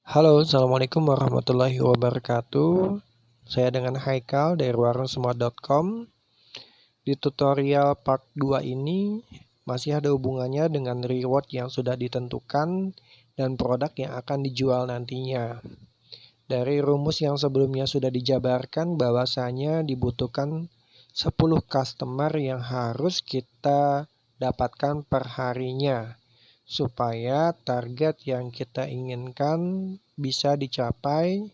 Halo, Assalamualaikum warahmatullahi wabarakatuh. Saya dengan Haikal dari warungsemua.com. Di tutorial part 2 ini masih ada hubungannya dengan reward yang sudah ditentukan dan produk yang akan dijual nantinya. Dari rumus yang sebelumnya sudah dijabarkan bahwasanya dibutuhkan 10 customer yang harus kita dapatkan per harinya, supaya target yang kita inginkan bisa dicapai,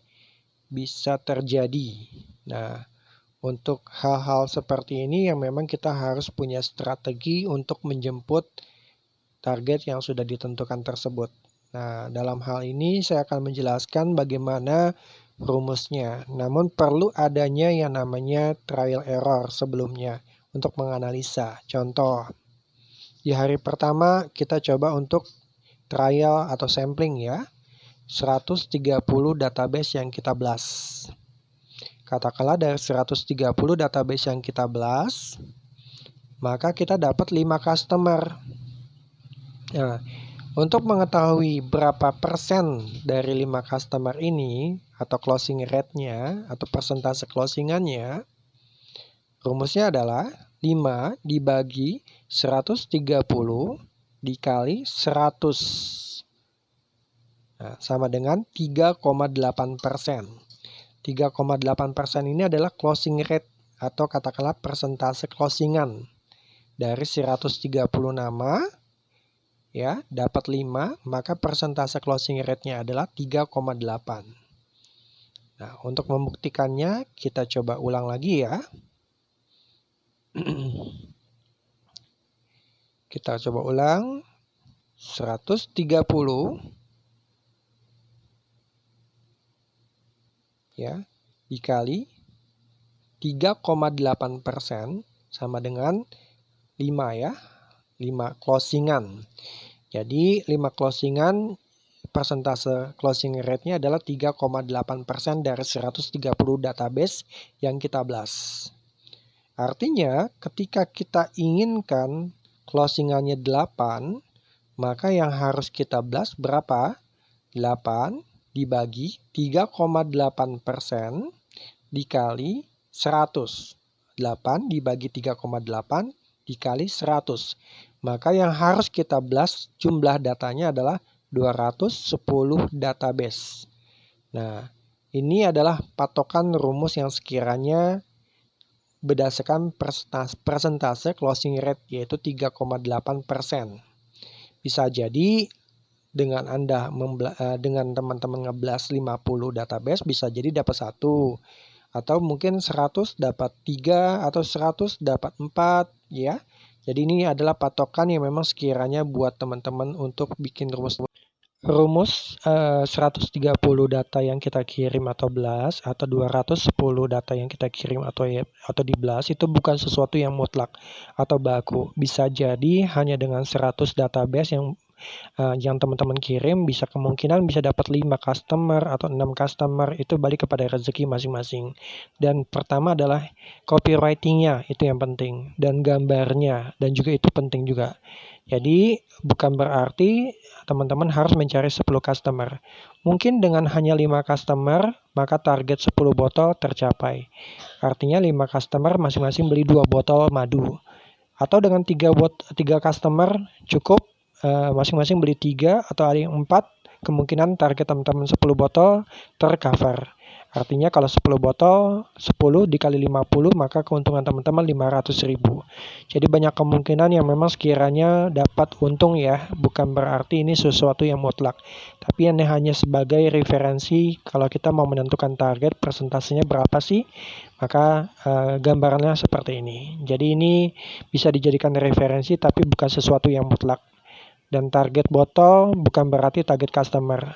bisa terjadi. Nah, untuk hal-hal seperti ini yang memang kita harus punya strategi untuk menjemput target yang sudah ditentukan tersebut. Nah, dalam hal ini saya akan menjelaskan bagaimana rumusnya. Namun perlu adanya yang namanya trial error sebelumnya untuk menganalisa. Contoh, di hari pertama kita coba untuk trial atau sampling ya. 130 database yang kita blast. Katakanlah dari 130 database yang kita blast, maka kita dapat 5 customer. Nah, untuk mengetahui berapa persen dari 5 customer ini atau closing rate-nya atau persentase closingannya, rumusnya adalah 5 dibagi 130 dikali 100. Nah, sama dengan 3,8%. 3,8% ini adalah closing rate atau katakanlah persentase closingan. Dari 130 nama ya, dapat 5, maka persentase closing rate-nya adalah 3,8. Nah, untuk membuktikannya kita coba ulang lagi ya. Kita coba ulang. 130 ya dikali 3,8% sama dengan 5 ya. 5 closingan. Jadi 5 closingan persentase closing rate-nya adalah 3,8% dari 130 database yang kita blast. Artinya ketika kita inginkan closingannya 8, maka yang harus kita blast berapa? 8 dibagi 3,8% dikali 100. 8 dibagi 3,8 dikali 100. Maka yang harus kita blast jumlah datanya adalah 210 database. Nah, ini adalah patokan rumus yang sekiranya berdasarkan persentase closing rate yaitu 3,8%. Bisa jadi dengan dengan teman-teman ngeblast 50 database bisa jadi dapat 1. Atau mungkin 100 dapat 3 atau 100 dapat 4 ya. Jadi ini adalah patokan yang memang sekiranya buat teman-teman untuk bikin rumus 130 data yang kita kirim atau blast atau 210 data yang kita kirim atau di blast itu bukan sesuatu yang mutlak atau baku. Bisa jadi hanya dengan 100 database yang teman-teman kirim bisa kemungkinan bisa dapat 5 customer atau 6 customer, itu balik kepada rezeki masing-masing. Dan pertama adalah copywriting-nya, itu yang penting, dan gambarnya, dan juga itu penting juga. Jadi bukan berarti teman-teman harus mencari 10 customer. Mungkin dengan hanya 5 customer, maka target 10 botol tercapai. Artinya 5 customer masing-masing beli 2 botol madu. Atau dengan 3 customer cukup masing-masing beli 3 atau ada yang 4, kemungkinan target teman-teman 10 botol tercover. Artinya kalau 10 botol, 10 dikali 50, maka keuntungan teman-teman 500.000. Jadi banyak kemungkinan yang memang sekiranya dapat untung ya, bukan berarti ini sesuatu yang mutlak. Tapi ini hanya sebagai referensi kalau kita mau menentukan target, persentasenya berapa sih, maka gambarannya seperti ini. Jadi ini bisa dijadikan referensi tapi bukan sesuatu yang mutlak. Dan target botol bukan berarti target customer.